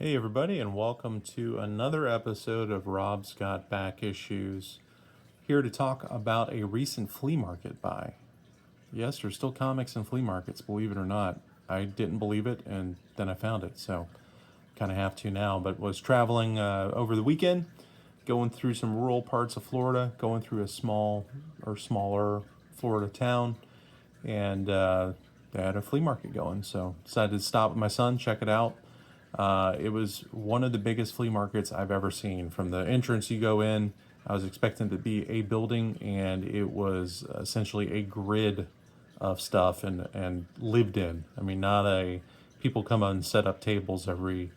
Hey, everybody, and welcome to another episode of Rob's Got Back Issues. Here to talk about a recent flea market buy. Yes, there's still comics in flea markets, believe it or not. I didn't believe it, and then I found it, so kind of have to now. But was traveling over the weekend, going through some rural parts of Florida, going through a small or smaller Florida town, and they had a flea market going. So decided to stop with my son, check it out. It was one of the biggest flea markets I've ever seen. From the entrance you go in, I was expecting it to be a building, and it was essentially a grid of stuff and lived in. I mean, not a people come and set up tables every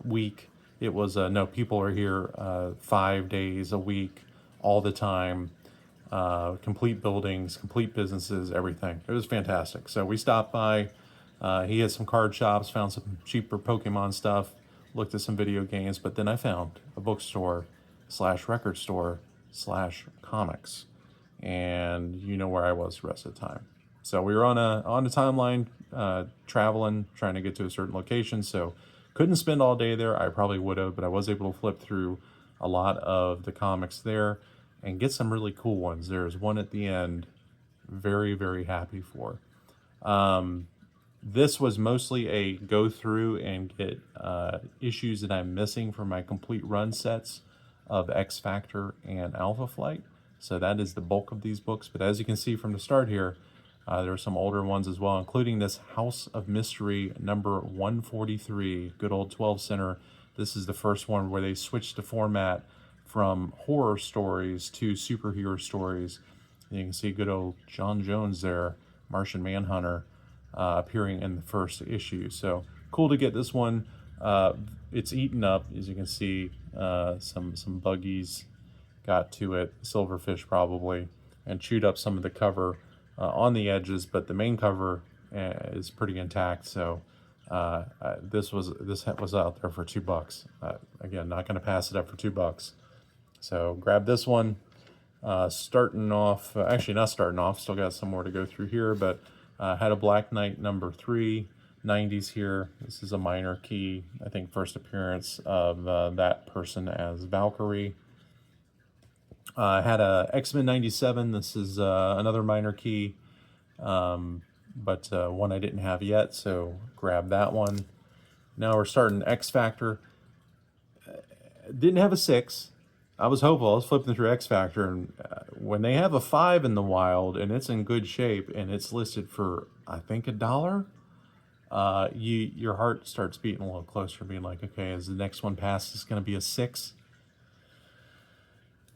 week. It was no, people are here 5 days a week, all the time. Complete buildings, complete businesses, everything. It was fantastic. So we stopped by. He had some card shops, found some cheaper Pokemon stuff, looked at some video games, but then I found a bookstore slash record store slash comics, and you know where I was the rest of the time. So we were on a timeline, traveling, trying to get to a certain location. So couldn't spend all day there. I probably would have, but I was able to flip through a lot of the comics there and get some really cool ones. There's one at the end, very, very happy for. This was mostly a go through and get issues that I'm missing for my complete run sets of X Factor and Alpha Flight. So that is the bulk of these books. But as you can see from the start here, there are some older ones as well, including this House of Mystery number 143, good old 12 center. This is the first one where they switched the format from horror stories to superhero stories. And you can see good old John Jones there, Martian Manhunter, appearing in the first issue. So cool to get this one. It's eaten up, as you can see. Some buggies got to it, silverfish probably, and chewed up some of the cover on the edges. But the main cover is pretty intact. So this was out there for $2. Again, not going to pass it up for $2. So grab this one. Starting off, actually not starting off, still got some more to go through here, but had a Black Knight number 3, 90s here. This is a minor key, I think first appearance of that person as Valkyrie. Had a X-Men 97. This is another minor key, but one I didn't have yet, so grab that one. Now we're starting X Factor. Didn't have a 6. I was hopeful. I was flipping through X Factor, and when they have a 5 in the wild and it's in good shape and it's listed for, I think, $1, your heart starts beating a little closer, being like, okay, is the next one past is going to be a 6?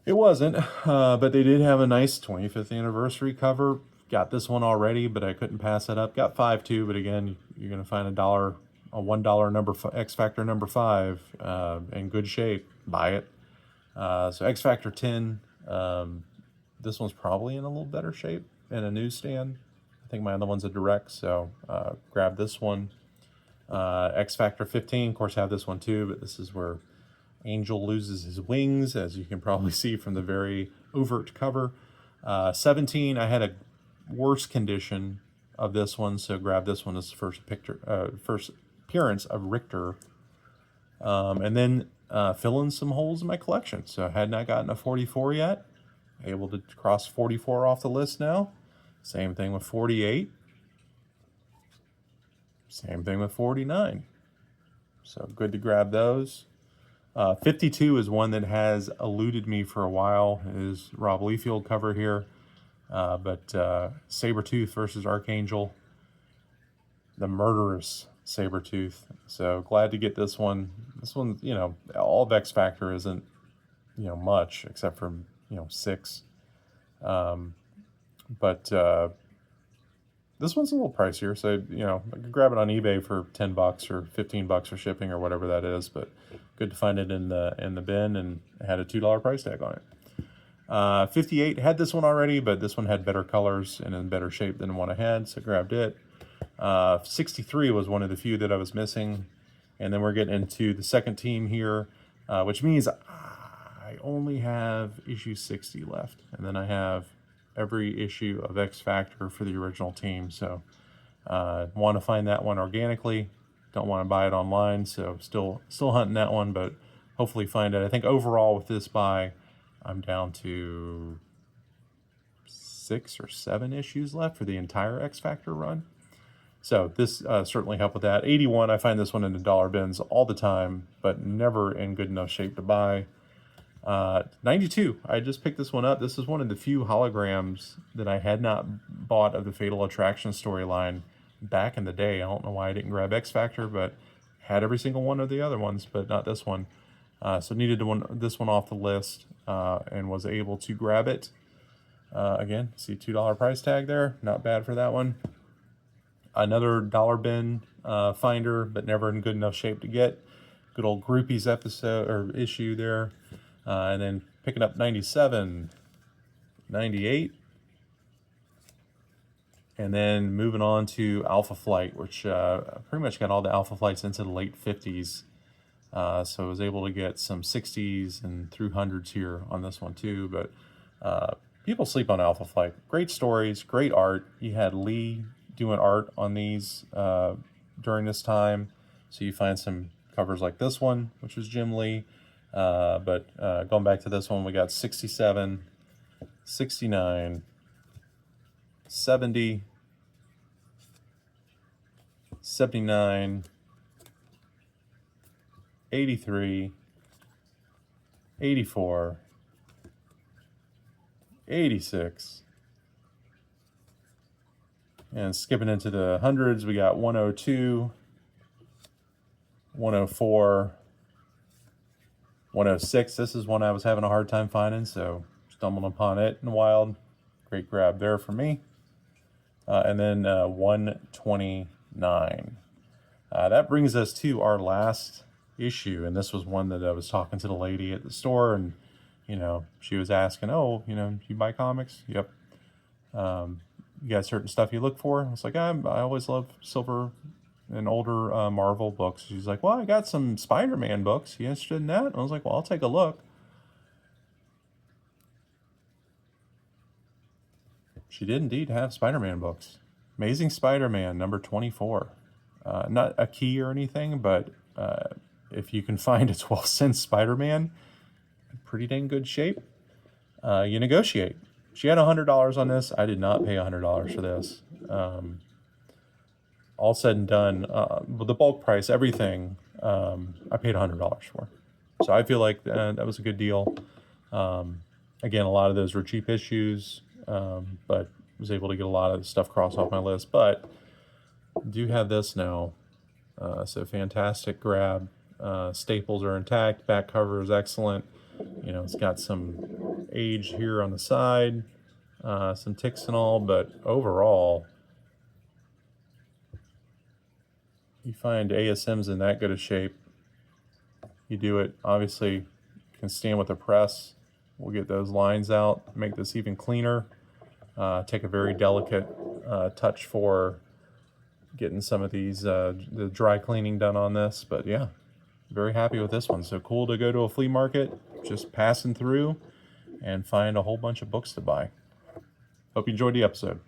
It wasn't, but they did have a nice 25th anniversary cover. Got this one already, but I couldn't pass it up. Got 5 too, but again, you're going to find a $1 number X Factor number 5 in good shape. Buy it. So X Factor 10, this one's probably in a little better shape in a newsstand. I think my other one's a direct, so grab this one. X Factor 15, of course, I have this one too, but this is where Angel loses his wings, as you can probably see from the very overt cover. 17, I had a worse condition of this one, so grab this one as the first appearance of Richter. And then fill in some holes in my collection. So I had not gotten a 44 yet. Able to cross 44 off the list now. Same thing with 48. Same thing with 49. So good to grab those. 52 is one that has eluded me for a while. It is Rob Liefeld cover here. But Sabretooth versus Archangel. The murderous Sabretooth. So glad to get this one. This one, all of X Factor isn't, much except for, 6. But this one's a little pricier. So, I could grab it on eBay for $10 or $15 for shipping or whatever that is. But good to find it in the bin, and it had a $2 price tag on it. 58 had this one already, but this one had better colors and in better shape than the one I had, so grabbed it. 63 was one of the few that I was missing. And then we're getting into the second team here, which means I only have issue 60 left. And then I have every issue of X Factor for the original team. So want to find that one organically. don't want to buy it online, so still hunting that one, but hopefully find it. I think overall with this buy, I'm down to 6 or 7 issues left for the entire X Factor run. So this certainly helped with that. 81, I find this one in the dollar bins all the time, but never in good enough shape to buy. 92, I just picked this one up. This is one of the few holograms that I had not bought of the Fatal Attraction storyline back in the day. I don't know why I didn't grab X Factor, but had every single one of the other ones, but not this one. So needed this one off the list, and was able to grab it. Again, see $2 price tag there. Not bad for that one. Another dollar bin finder, but never in good enough shape to get. Good old Groupies episode or issue there. And then picking up 97, 98. And then moving on to Alpha Flight, which pretty much got all the Alpha Flights into the late 50s. So I was able to get some 60s and through hundreds here on this one too. But people sleep on Alpha Flight. Great stories, great art. You had Lee doing art on these during this time. So you find some covers like this one, which was Jim Lee. But going back to this one, we got 67, 69, 70, 79, 83, 84, 86, and skipping into the hundreds, we got 102, 104, 106. This is one I was having a hard time finding, so stumbled upon it in the wild. Great grab there for me. And then 129. That brings us to our last issue, and this was one that I was talking to the lady at the store, and she was asking, "Oh, you buy comics?" Yep. You got certain stuff you look for? I was like, I always love silver and older Marvel books. She's like, well, I got some Spider-Man books. You interested in that? And I was like, well, I'll take a look. She did indeed have Spider-Man books. Amazing Spider-Man, number 24. Not a key or anything, but if you can find a 12-cent Spider-Man, pretty dang good shape, you negotiate. She had $100 on this. I did not pay $100 for this. All said and done, with the bulk price, everything, I paid $100 for. So I feel like that was a good deal. Again, a lot of those were cheap issues, but was able to get a lot of the stuff crossed off my list. But do have this now. So fantastic grab. Staples are intact. Back cover is excellent. It's got some age here on the side, some ticks and all, but overall, you find ASM's in that good a shape. You do it, obviously, can stand with the press. We'll get those lines out, make this even cleaner. Take a very delicate touch for getting some of these, the dry cleaning done on this, but yeah, very happy with this one. So cool to go to a flea market, just passing through, and find a whole bunch of books to buy. Hope you enjoyed the episode.